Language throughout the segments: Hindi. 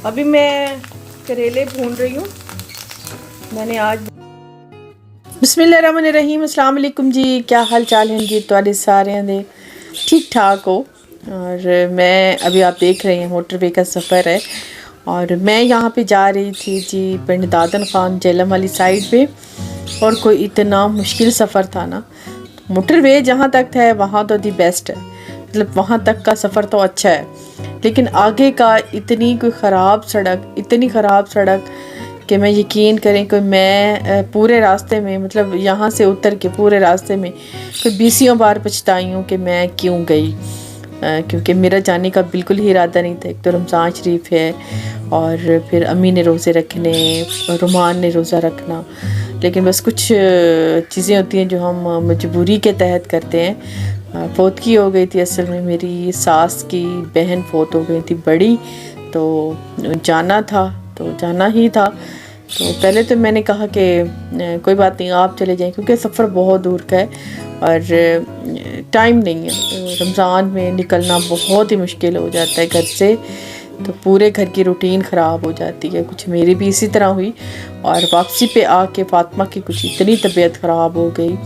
अभी मैं करेले भून रही हूँ। मैंने आज बिस्मिल्लाहिर्रहमानिर्रहीम, अस्सलाम वालेकुम जी। क्या हाल चाल हैं जी? तुहाडे सारे दे ठीक ठाक हो। और मैं अभी आप देख रहे हैं मोटरवे का सफ़र है और मैं यहाँ पे जा रही थी जी पिंड दादन खान जेलम वाली साइड पे। और कोई इतना मुश्किल सफ़र था ना। मोटरवे जहाँ तक है वहाँ तो दी बेस्ट है, मतलब वहाँ तक का सफ़र तो अच्छा है, लेकिन आगे का इतनी ख़राब सड़क कि मैं यकीन करें कि मैं पूरे रास्ते में, मतलब यहाँ से उतर के पूरे रास्ते में कोई 20 बार पछताई हूँ कि मैं क्यों गई। क्योंकि मेरा जाने का बिल्कुल ही इरादा नहीं था। एक तो रमज़ान शरीफ है और फिर अम्मी ने रोज़े रखने, रुमान ने रोज़ा रखना, लेकिन बस कुछ चीज़ें होती हैं जो हम मजबूरी के तहत करते हैं। फौतगी हो गई थी, असल में मेरी सास की बहन फौत हो गई थी बड़ी, तो जाना था तो जाना ही था। तो पहले तो मैंने कहा कि कोई बात नहीं आप चले जाएं, क्योंकि सफ़र बहुत दूर का है और टाइम नहीं है। रमज़ान में निकलना बहुत ही मुश्किल हो जाता है घर से, तो पूरे घर की रूटीन ख़राब हो जाती है। कुछ मेरी भी इसी तरह हुई और वापसी पे आके फ़ातिमा की कुछ इतनी तबीयत ख़राब हो गई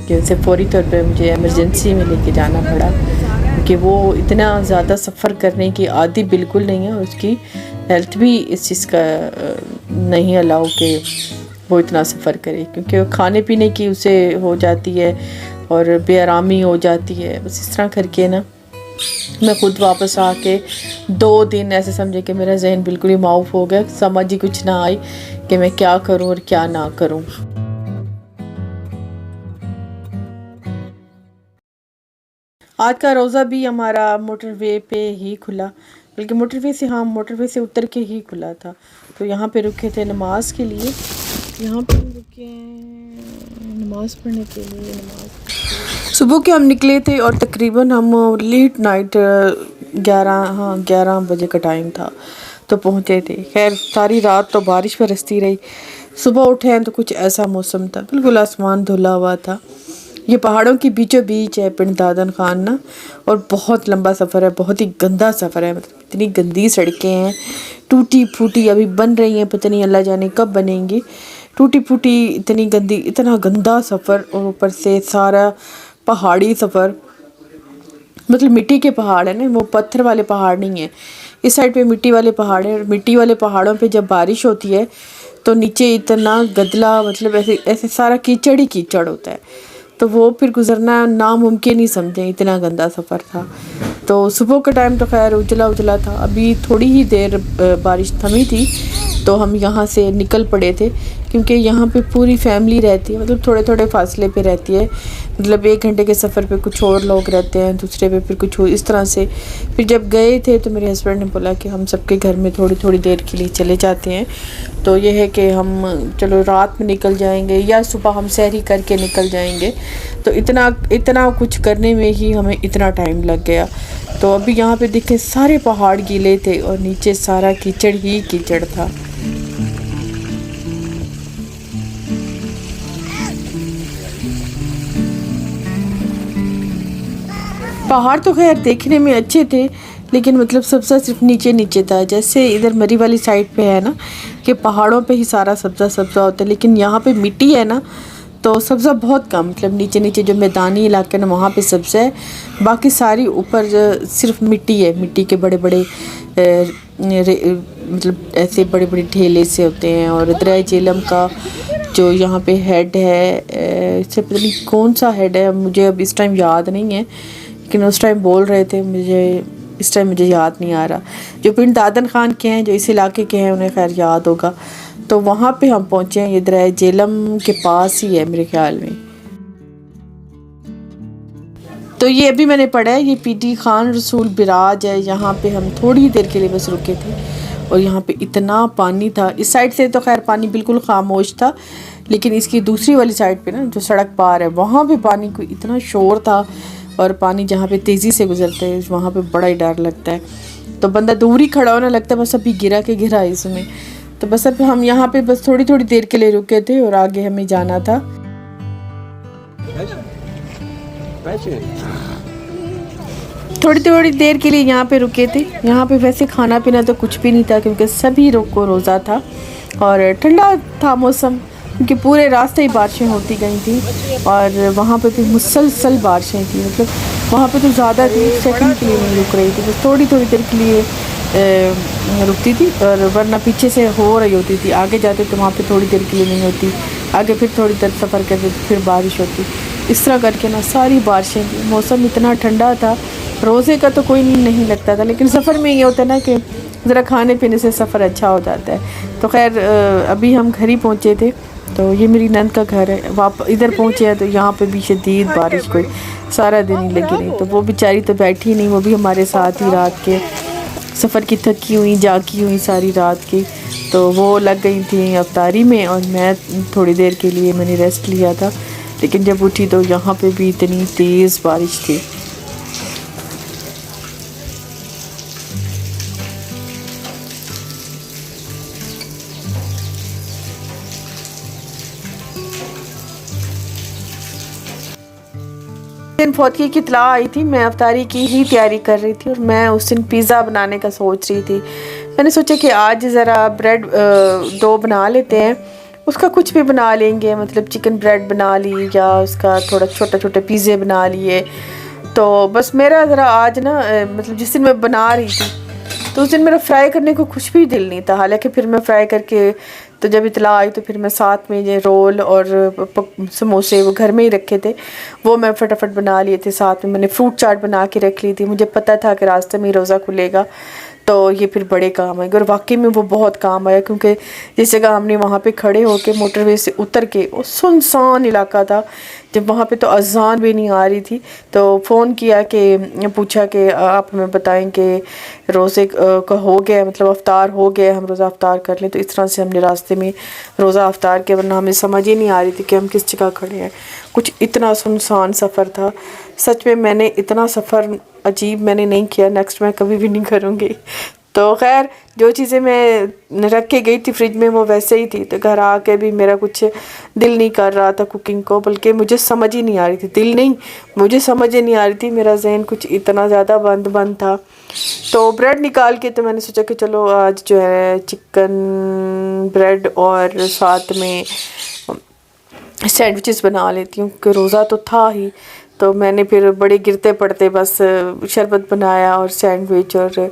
कि उसे फौरी तौर पे मुझे एमरजेंसी में लेके जाना पड़ा, क्योंकि वो इतना ज़्यादा सफ़र करने की आदी बिल्कुल नहीं है और उसकी हेल्थ भी इस चीज़ का नहीं अलाउ कि वो इतना सफ़र करे, क्योंकि खाने पीने की उसे हो जाती है और बेआरामी हो जाती है। बस इस तरह करके ना मैं ख़ुद वापस आके 2 दिन ऐसे समझे कि मेरा जहन बिल्कुल ही माउफ हो गया, समझ ही कुछ ना आई कि मैं क्या करूं और क्या ना करूं। आज का रोज़ा भी हमारा मोटरवे पे ही खुला, बल्कि मोटरवे से उतर के ही खुला था। तो यहाँ पे रुके थे नमाज के लिए, यहाँ पे रुके नमाज पढ़ने के लिए। सुबह के हम निकले थे और तकरीबन हम लेट नाइट 11 बजे का टाइम था तो पहुँचे थे। खैर सारी रात तो बारिश बरसती रही। सुबह उठे हैं तो कुछ ऐसा मौसम था, बिल्कुल आसमान धुला हुआ था। ये पहाड़ों के बीचों बीच है पिंड दादन खान ना, और बहुत लंबा सफ़र है, बहुत ही गंदा सफ़र है। मतलब इतनी गंदी सड़कें हैं, टूटी फूटी, अभी बन रही हैं, पता नहीं अल्लाह जाने कब बनेंगी। टूटी फूटी, इतनी गंदी, इतना गंदा सफ़र, और ऊपर से सारा पहाड़ी सफ़र। मतलब मिट्टी के पहाड़ है ना, वो पत्थर वाले पहाड़ नहीं है। इस साइड पे मिट्टी वाले पहाड़ हैं, और मिट्टी वाले पहाड़ों पे जब बारिश होती है तो नीचे इतना गदला, मतलब ऐसे ऐसे सारा कीचड़ ही कीचड़ होता है, तो वो फिर गुजरना नामुमकिन ही समझें, इतना गंदा सफ़र था। तो सुबह का टाइम तो खैर उजला था। अभी थोड़ी ही देर बारिश थमी थी तो हम यहाँ से निकल पड़े थे, क्योंकि यहाँ पे पूरी फैमिली रहती है, मतलब थोड़े थोड़े फासले पे रहती है। मतलब 1 घंटे के सफ़र पे कुछ और लोग रहते हैं, दूसरे पे फिर कुछ इस तरह से। फिर जब गए थे तो मेरे हस्बैंड ने बोला कि हम सबके घर में थोड़ी थोड़ी देर के लिए चले जाते हैं। तो ये है कि हम चलो रात में निकल जाएंगे या सुबह हम सहरी करके निकल जाएंगे। तो इतना कुछ करने में ही हमें इतना टाइम लग गया। तो अभी यहाँ पे देखें सारे पहाड़ गीले थे और नीचे सारा कीचड़ ही कीचड़ था। पहाड़ तो खैर देखने में अच्छे थे, लेकिन मतलब सब्ज़ा सिर्फ नीचे था। जैसे इधर मरी वाली साइड पे है ना कि पहाड़ों पे ही सारा सब्ज़ा होता है, लेकिन यहाँ पे मिट्टी है ना तो सब्ज़ा बहुत कम। मतलब नीचे जो मैदानी इलाके ना वहाँ पे सब्ज़ा है, बाकी सारी ऊपर सिर्फ मिट्टी है। मिट्टी के बड़े बड़े मतलब ऐसे बड़े बड़े ढेले से होते हैं। और दरिया जेलम का जो यहाँ पे हेड है, इससे पता नहीं कौन सा हेड है, मुझे अब इस टाइम याद नहीं है, लेकिन उस टाइम बोल रहे थे, इस टाइम मुझे याद नहीं आ रहा। जो पिंड दादन खान के हैं, जो इस इलाके के हैं, उन्हें खैर याद होगा। तो वहाँ पे हम पहुँचे हैं, ये दरिया जेलम के पास ही है मेरे ख्याल में। तो ये अभी मैंने पढ़ा है, ये पीटी खान रसूल बिराज है। यहाँ पे हम थोड़ी देर के लिए बस रुके थे और यहाँ पे इतना पानी था। इस साइड से तो खैर पानी बिल्कुल खामोश था, लेकिन इसकी दूसरी वाली साइड पे ना जो सड़क पार है वहाँ पे पानी को इतना शोर था। और पानी जहाँ पे तेज़ी से गुजरता है वहाँ पे बड़ा ही डर लगता है, तो बंदा दूर ही खड़ा होना लगता है बस अभी गिरा है इसमें। तो बस अब हम यहाँ पे बस थोड़ी देर के लिए रुके थे और आगे हमें जाना था। थोड़ी थोड़ी देर के लिए यहाँ पे रुके थे। यहाँ पे वैसे खाना पीना तो कुछ भी नहीं था क्योंकि सभी लोग को रोज़ा था और ठंडा था मौसम, क्योंकि पूरे रास्ते ही बारिशें होती गई थी और वहाँ पे भी मुसलसल बारिशें थी। मतलब वहाँ पे तो ज़्यादा थी, सेकंड के लिए नहीं रुक रही थी, बस थोड़ी थोड़ी देर के लिए रुकती थी और वरना पीछे से हो रही होती थी। आगे जाते तो वहाँ पे थोड़ी देर के लिए नहीं होती, आगे फिर थोड़ी देर सफ़र करते तो फिर बारिश होती। इस तरह करके ना सारी बारिशें थी। मौसम इतना ठंडा था, रोज़े का तो कोई नहीं लगता था, लेकिन सफ़र में ये होता है ना कि ज़रा खाने पीने से सफ़र अच्छा हो जाता है। तो खैर अभी हम घर ही पहुँचे थे, तो ये मेरी नंद का घर है। इधर पहुँचे हैं तो यहाँ पे भी शदीद बारिश कोई सारा दिन ही लगी रही। तो वो बेचारी तो बैठी नहीं, वो भी हमारे साथ ही रात के सफ़र की थकी हुई जागी हुई सारी रात की। तो वो लग गई थी अफ्तारी में और मैं थोड़ी देर के लिए मैंने रेस्ट लिया था, लेकिन जब उठी तो यहाँ पे भी इतनी तेज़ बारिश थी। दिन फौतगी की इत्तला आई थी, मैं अफ्तारी की ही तैयारी कर रही थी और मैं उस दिन पिज़्ज़ा बनाने का सोच रही थी। मैंने सोचा कि आज ज़रा ब्रेड डो बना लेते हैं, उसका कुछ भी बना लेंगे, मतलब चिकन ब्रेड बना ली या उसका थोड़ा छोटे छोटे पिज़्ज़े बना लिए। तो बस मेरा ज़रा आज ना मतलब जिस दिन मैं बना रही थी तो उस दिन मेरा फ्राई करने को कुछ भी दिल नहीं था। हालांकि फिर मैं फ्राई करके तो जब इतला आई तो फिर मैं साथ में ये रोल और समोसे वो घर में ही रखे थे, वो मैं फटाफट बना लिए थे। साथ में मैंने फ्रूट चाट बना के रख ली थी, मुझे पता था कि रास्ते में ही रोज़ा खुलेगा तो ये फिर बड़े काम आएंगे। और वाकई में वो बहुत काम आया, क्योंकि जिस जगह हमने वहाँ पे खड़े होके मोटरवे से उतर के, वो सुनसान इलाका था, जब वहाँ पे तो अजान भी नहीं आ रही थी। तो फ़ोन किया कि पूछा कि आप हमें बताएं कि रोज़े का हो गया, मतलब अफ्तार हो गया, हम रोज़ा अफ्तार कर लें। तो इस तरह से हमने रास्ते में रोज़ा अफ्तार किया, वरना हमें समझ ही नहीं आ रही थी कि हम किस जगह खड़े हैं। कुछ इतना सुनसान सफ़र था, सच में मैंने इतना सफ़र अजीब मैंने नहीं किया, नेक्स्ट मैं कभी भी नहीं करूँगी। तो खैर जो चीज़ें मैं रख के गई थी फ्रिज में वो वैसे ही थी। तो घर आके भी मेरा कुछ दिल नहीं कर रहा था कुकिंग को, बल्कि मुझे समझ ही नहीं आ रही थी, दिल नहीं मुझे समझ ही नहीं आ रही थी, मेरा जहन कुछ इतना ज़्यादा बंद था। तो ब्रेड निकाल के तो मैंने सोचा कि चलो आज जो है चिकन ब्रेड और साथ में सैंडविचेस बना लेती हूँ, क्योंकि रोज़ा तो था ही। तो मैंने फिर बड़े गिरते पड़ते बस शरबत बनाया और सैंडविच और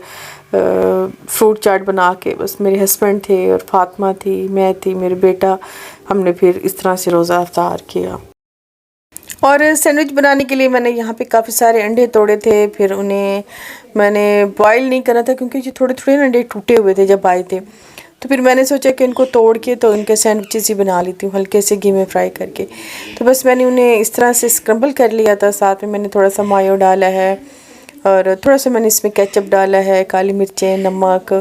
फ्रूट चाट बना के, बस मेरे हस्बैंड थे और फातिमा थी, मैं थी, मेरे बेटा, हमने फिर इस तरह से रोज़ा अफ्तार किया। और सैंडविच बनाने के लिए मैंने यहाँ पे काफ़ी सारे अंडे तोड़े थे, फिर उन्हें मैंने बॉयल नहीं करा था क्योंकि जो थोड़े थोड़े अंडे टूटे हुए थे जब आए थे। तो फिर मैंने सोचा कि इनको तोड़ के तो इनके सैंडविचेस ही बना लेती हूँ हल्के से घी में फ्राई करके। तो बस मैंने उन्हें इस तरह से स्क्रम्बल कर लिया था। साथ में मैंने थोड़ा सा मायो डाला है और थोड़ा सा मैंने इसमें केचप डाला है, काली मिर्चें, नमक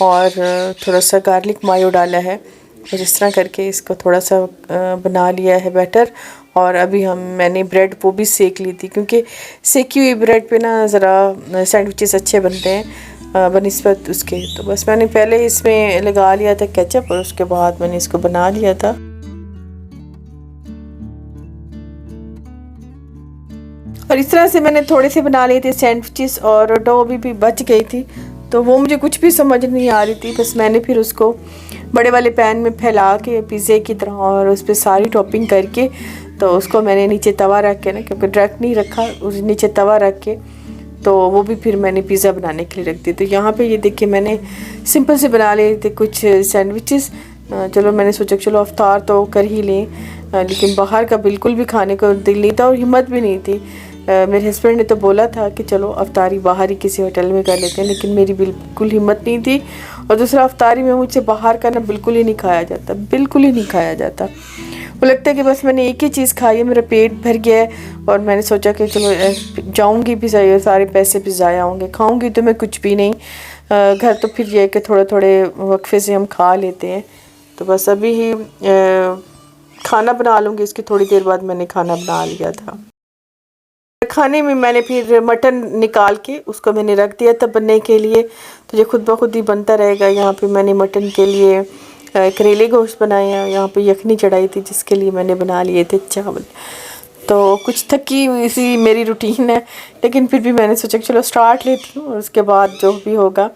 और थोड़ा सा गार्लिक मायो डाला है। और इस तरह करके इसको थोड़ा सा बना लिया है बैटर। और अभी मैंने ब्रेड वो भी सेक ली थी, क्योंकि सेकी हुई ब्रेड पे ना ज़रा सैंडविचेस अच्छे बनते हैं बनिस्बत उसके। तो बस मैंने पहले इसमें लगा लिया था केचप और उसके बाद मैंने इसको बना लिया था। और इस तरह से मैंने थोड़े से बना लिए थे सैंडविचेस और डो भी बच गई थी, तो वो मुझे कुछ भी समझ नहीं आ रही थी। बस मैंने फिर उसको बड़े वाले पैन में फैला के पिज़्ज़े की तरह और उस पर सारी टॉपिंग करके, तो उसको मैंने नीचे तवा रख के ना, क्योंकि डायरेक्ट नहीं रखा, उस नीचे तवा रख के तो वो भी फिर मैंने पिज़्ज़ा बनाने के लिए रख दी। तो यहाँ पे ये देखिए मैंने सिंपल से बना लिए थे कुछ सैंडविचेस। चलो मैंने सोचा चलो अफ्तार तो कर ही लें, लेकिन बाहर का बिल्कुल भी खाने को दिल नहीं था और हिम्मत भी नहीं थी। मेरे हस्बैंड ने तो बोला था कि चलो अफ्तारी बाहर ही किसी होटल में कर लेते हैं, लेकिन मेरी बिल्कुल हिम्मत नहीं थी। और दूसरा अफ्तारी में मुझसे बाहर का ना बिल्कुल ही नहीं खाया जाता, बिल्कुल ही नहीं खाया जाता। वो लगता है कि बस मैंने एक ही चीज़ खाई है, मेरा पेट भर गया है और मैंने सोचा कि चलो जाऊंगी भी सही, सारे पैसे भी ज़ाया होंगे, खाऊंगी तो मैं कुछ भी नहीं। घर तो फिर ये है कि थोड़े थोड़े वक्फे से हम खा लेते हैं। तो बस अभी ही खाना बना लूँगी, इसकी थोड़ी देर बाद मैंने खाना बना लिया था। खाने में मैंने फिर मटन निकाल के उसको मैंने रख दिया था बनने के लिए, तो ये खुद ब खुद ही बनता रहेगा। यहाँ पे मैंने मटन के लिए करेले गोश्त बनाया, यहाँ पे यखनी चढ़ाई थी जिसके लिए मैंने बना लिए थे चावल। तो कुछ थकी हुई सी मेरी रूटीन है, लेकिन फिर भी मैंने सोचा कि चलो स्टार्ट लेती हूँ और उसके बाद जो भी होगा।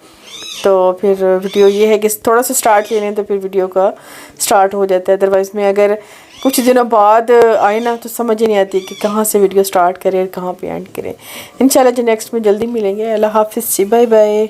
तो फिर वीडियो ये है कि थोड़ा सा स्टार्ट ले लें तो फिर वीडियो का स्टार्ट हो जाता है। अदरवाइज़ में अगर कुछ दिनों बाद आए ना तो समझ ही नहीं आती कि कहाँ से वीडियो स्टार्ट करें और कहाँ पे एंड करें। इंशाल्लाह जो नेक्स्ट में जल्दी मिलेंगे। अल्लाह हाफिज़ जी, बाय बाय।